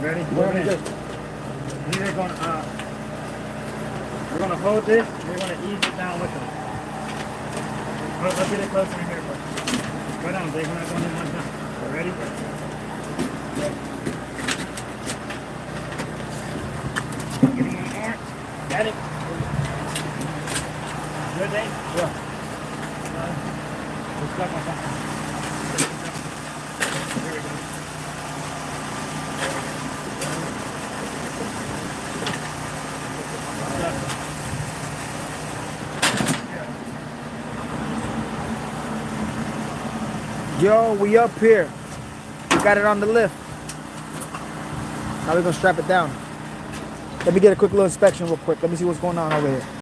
Ready? We're gonna hold this. We're gonna ease it down with them. Let's get it closer in here first. Go down, Jake. We're not going in one time. Ready? Get him on the arm. Got it. Good, Dave? Yeah. Let's go, my son. Here we go. Yo, we up here. We got it on the lift. Now we're gonna strap it down. Let me get a quick little inspection real quick. Let me see what's going on over here.